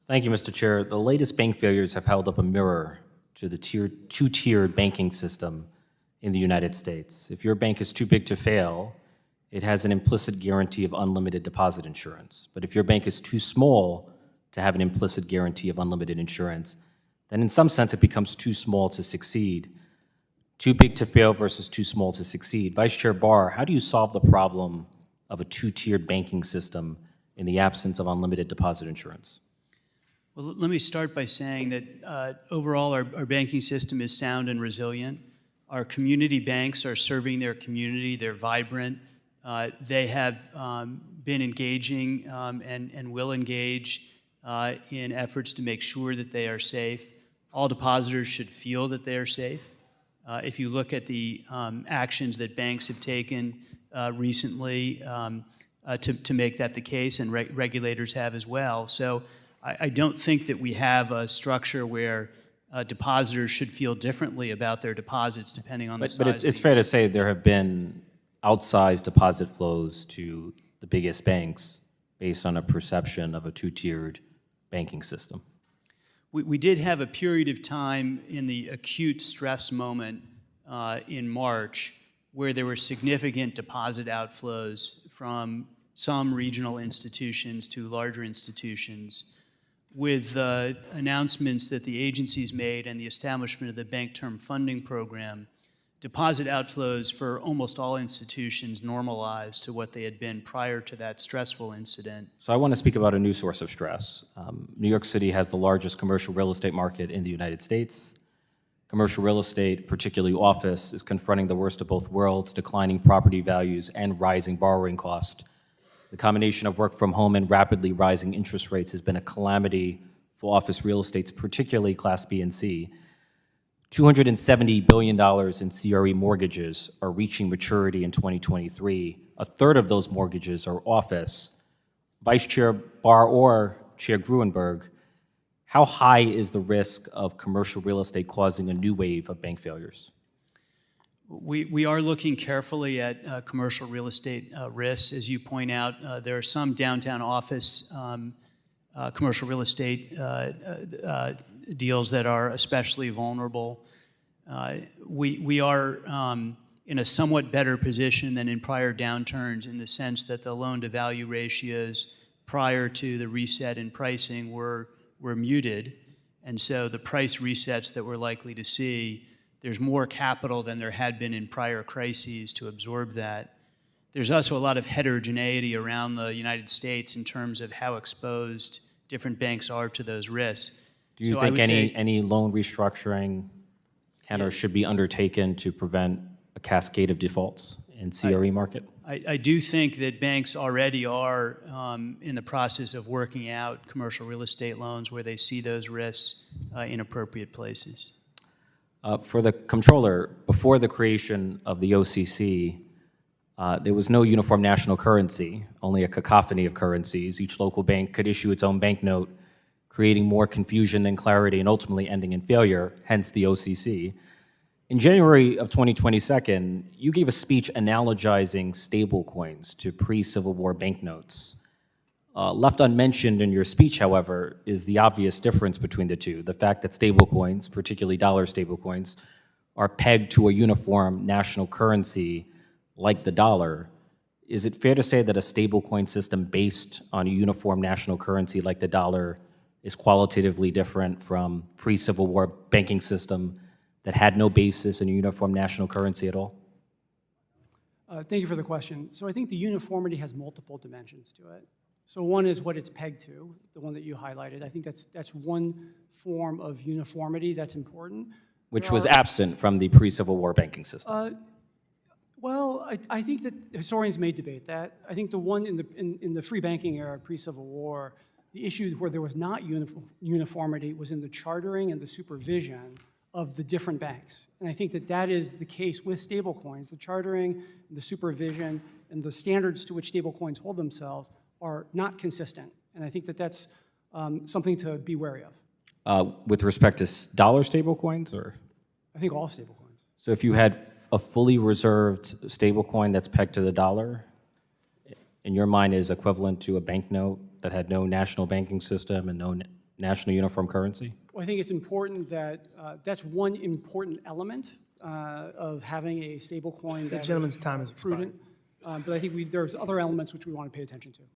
Thank you, Mr. Chair. The latest bank failures have held up a mirror to the two-tiered banking system in the United States. If your bank is too big to fail, it has an implicit guarantee of unlimited deposit insurance. But if your bank is too small to have an implicit guarantee of unlimited insurance, then in some sense it becomes too small to succeed. Too big to fail versus too small to succeed. Vice Chair Barr, how do you solve the problem of a two-tiered banking system in the absence of unlimited deposit insurance? Well, let me start by saying that overall our banking system is sound and resilient. Our community banks are serving their community. They're vibrant. They have been engaging and will engage in efforts to make sure that they are safe. All depositors should feel that they are safe. If you look at the actions that banks have taken recently to make that the case, and regulators have as well. So I don't think that we have a structure where depositors should feel differently about their deposits depending on the size. But it's fair to say there have been outsized deposit flows to the biggest banks based on a perception of a two-tiered banking system. We did have a period of time in the acute stress moment in March where there were significant deposit outflows from some regional institutions to larger institutions. With the announcements that the agencies made and the establishment of the Bank Term Funding Program, deposit outflows for almost all institutions normalized to what they had been prior to that stressful incident. So I want to speak about a new source of stress. New York City has the largest commercial real estate market in the United States. Commercial real estate, particularly office, is confronting the worst of both worlds, declining property values and rising borrowing costs. The combination of work from home and rapidly rising interest rates has been a calamity for office real estates, particularly Class B and C. $270 billion in CRE mortgages are reaching maturity in 2023. A third of those mortgages are office. Vice Chair Barr or Chair Gruenberg, how high is the risk of commercial real estate causing a new wave of bank failures? We are looking carefully at commercial real estate risks. As you point out, there are some downtown office commercial real estate deals that are especially vulnerable. We are in a somewhat better position than in prior downturns in the sense that the loan-to-value ratios prior to the reset in pricing were muted. And so the price resets that we're likely to see, there's more capital than there had been in prior crises to absorb that. There's also a lot of heterogeneity around the United States in terms of how exposed different banks are to those risks. Do you think any loan restructuring can or should be undertaken to prevent a cascade of defaults in CRE market? I do think that banks already are in the process of working out commercial real estate loans where they see those risks in appropriate places. For the comptroller, before the creation of the OCC, there was no uniform national currency, only a cacophony of currencies. Each local bank could issue its own banknote, creating more confusion than clarity and ultimately ending in failure, hence the OCC. In January of 2022, you gave a speech analogizing stablecoins to pre-Civil War banknotes. Left unmentioned in your speech, however, is the obvious difference between the two, the fact that stablecoins, particularly dollar stablecoins, are pegged to a uniform national currency like the dollar. Is it fair to say that a stablecoin system based on a uniform national currency like the dollar is qualitatively different from pre-Civil War banking system that had no basis in a uniform national currency at all? Thank you for the question. So I think the uniformity has multiple dimensions to it. So one is what it's pegged to, the one that you highlighted. I think that's one form of uniformity that's important. Which was absent from the pre-Civil War banking system. Well, I think that historians may debate that. I think the one in the free banking era, pre-Civil War, the issue where there was not uniformity was in the chartering and the supervision of the different banks. And I think that that is the case with stablecoins. The chartering, the supervision, and the standards to which stablecoins hold themselves are not consistent. And I think that that's something to be wary of. With respect to dollar stablecoins, or? I think all stablecoins. So if you had a fully reserved stablecoin that's pegged to the dollar, in your mind is equivalent to a banknote that had no national banking system and no national uniform currency? Well, I think it's important that, that's one important element of having a stable coin. The gentleman's time is expired. Prudent. But I think there's other elements which we want to pay attention to.